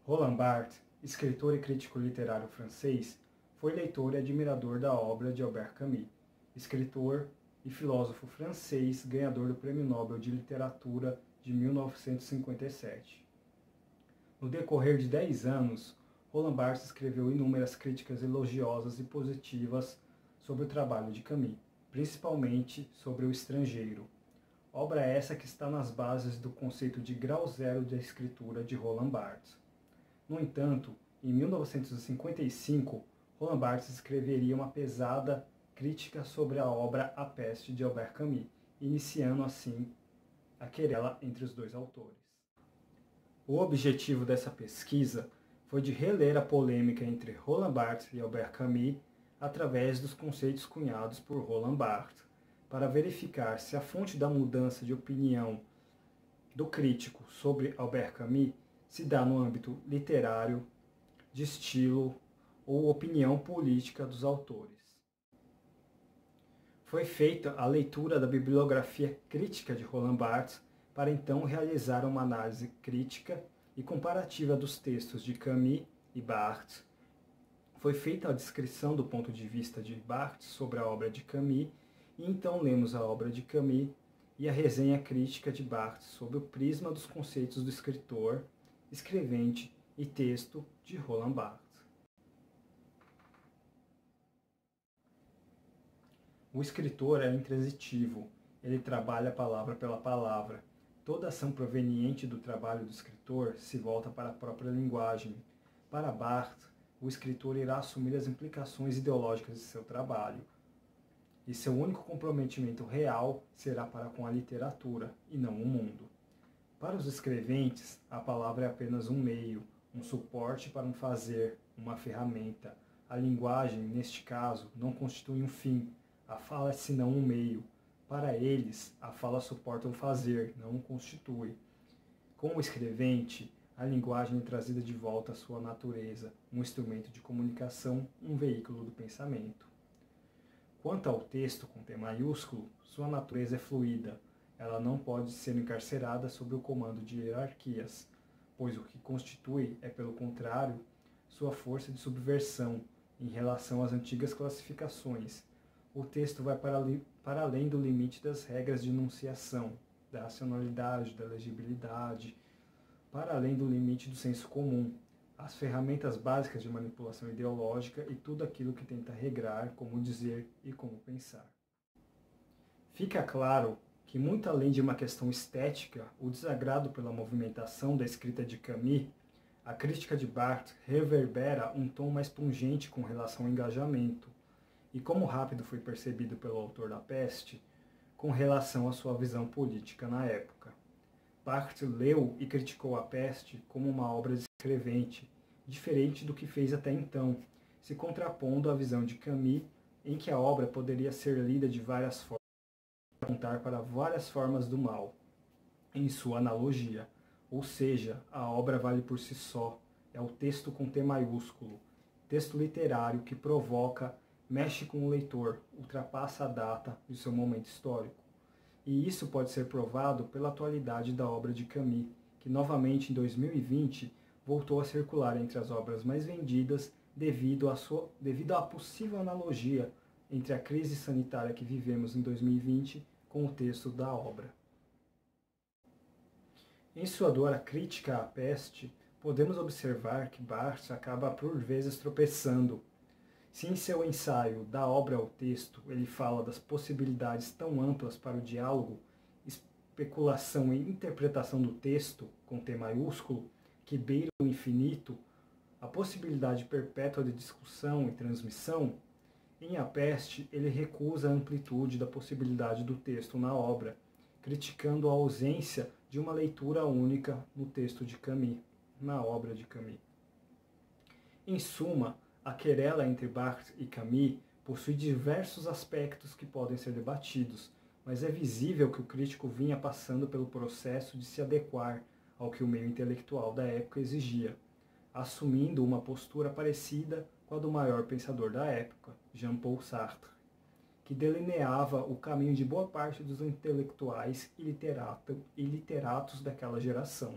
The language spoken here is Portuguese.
Roland Barthes, escritor e crítico literário francês, foi leitor e admirador da obra de Albert Camus, escritor e filósofo francês ganhador do Prêmio Nobel de Literatura de 1957. No decorrer de 10 anos, Roland Barthes escreveu inúmeras críticas elogiosas e positivas sobre o trabalho de Camus, principalmente sobre O Estrangeiro, obra essa que está nas bases do conceito de grau zero de escritura de Roland Barthes. No entanto, em 1955, Roland Barthes escreveria uma pesada crítica sobre a obra A Peste de Albert Camus, iniciando assim a querela entre os dois autores. O objetivo dessa pesquisa foi de reler a polêmica entre Roland Barthes e Albert Camus através dos conceitos cunhados por Roland Barthes, para verificar se a fonte da mudança de opinião do crítico sobre Albert Camus se dá no âmbito literário, de estilo ou opinião política dos autores. Foi feita a leitura da bibliografia crítica de Roland Barthes para então realizar uma análise crítica e comparativa dos textos de Camus e Barthes. Foi feita a descrição do ponto de vista de Barthes sobre a obra de Camus, e então lemos a obra de Camus e a resenha crítica de Barthes sob o prisma dos conceitos do escritor, escrevente e texto de Roland Barthes. O escritor é intransitivo, ele trabalha palavra pela palavra. Toda ação proveniente do trabalho do escritor se volta para a própria linguagem. Para Barthes, o escritor irá assumir as implicações ideológicas de seu trabalho, e seu único comprometimento real será para com a literatura, e não o mundo. Para os escreventes, a palavra é apenas um meio, um suporte para um fazer, uma ferramenta. A linguagem, neste caso, não constitui um fim, a fala é senão um meio. Para eles, a fala suporta o fazer, não o constitui. Com o escrevente, a linguagem é trazida de volta à sua natureza, um instrumento de comunicação, um veículo do pensamento. Quanto ao texto com T maiúsculo, sua natureza é fluida. Ela não pode ser encarcerada sob o comando de hierarquias, pois o que constitui é, pelo contrário, sua força de subversão em relação às antigas classificações. O texto vai para além do limite das regras de enunciação, da racionalidade, da legibilidade, para além do limite do senso comum, as ferramentas básicas de manipulação ideológica e tudo aquilo que tenta regrar como dizer e como pensar. Fica claro que, muito além de uma questão estética, o desagrado pela movimentação da escrita de Camus, a crítica de Barthes reverbera um tom mais pungente com relação ao engajamento, e como rápido foi percebido pelo autor da Peste, com relação à sua visão política na época. Barthes leu e criticou A Peste como uma obra de escrevente, diferente do que fez até então, se contrapondo à visão de Camus, em que a obra poderia ser lida de várias formas, apontar para várias formas do mal, em sua analogia, ou seja, a obra vale por si só, é o texto com T maiúsculo, texto literário que provoca, mexe com o leitor, ultrapassa a data de seu momento histórico. E isso pode ser provado pela atualidade da obra de Camus, que novamente em 2020 voltou a circular entre as obras mais vendidas devido à possível analogia entre a crise sanitária que vivemos em 2020 com o texto da obra. Em sua dura crítica à peste, podemos observar que Barthes acaba por vezes tropeçando. Se em seu ensaio Da Obra ao Texto ele fala das possibilidades tão amplas para o diálogo, especulação e interpretação do texto, com T maiúsculo, que beira o infinito, a possibilidade perpétua de discussão e transmissão, em A Peste ele recusa a amplitude da possibilidade do texto na obra, criticando a ausência de uma leitura única no texto de Camus, na obra de Camus. Em suma, a querela entre Barthes e Camus possui diversos aspectos que podem ser debatidos, mas é visível que o crítico vinha passando pelo processo de se adequar ao que o meio intelectual da época exigia, assumindo uma postura parecida com a do maior pensador da época, Jean-Paul Sartre, que delineava o caminho de boa parte dos intelectuais e literatos daquela geração.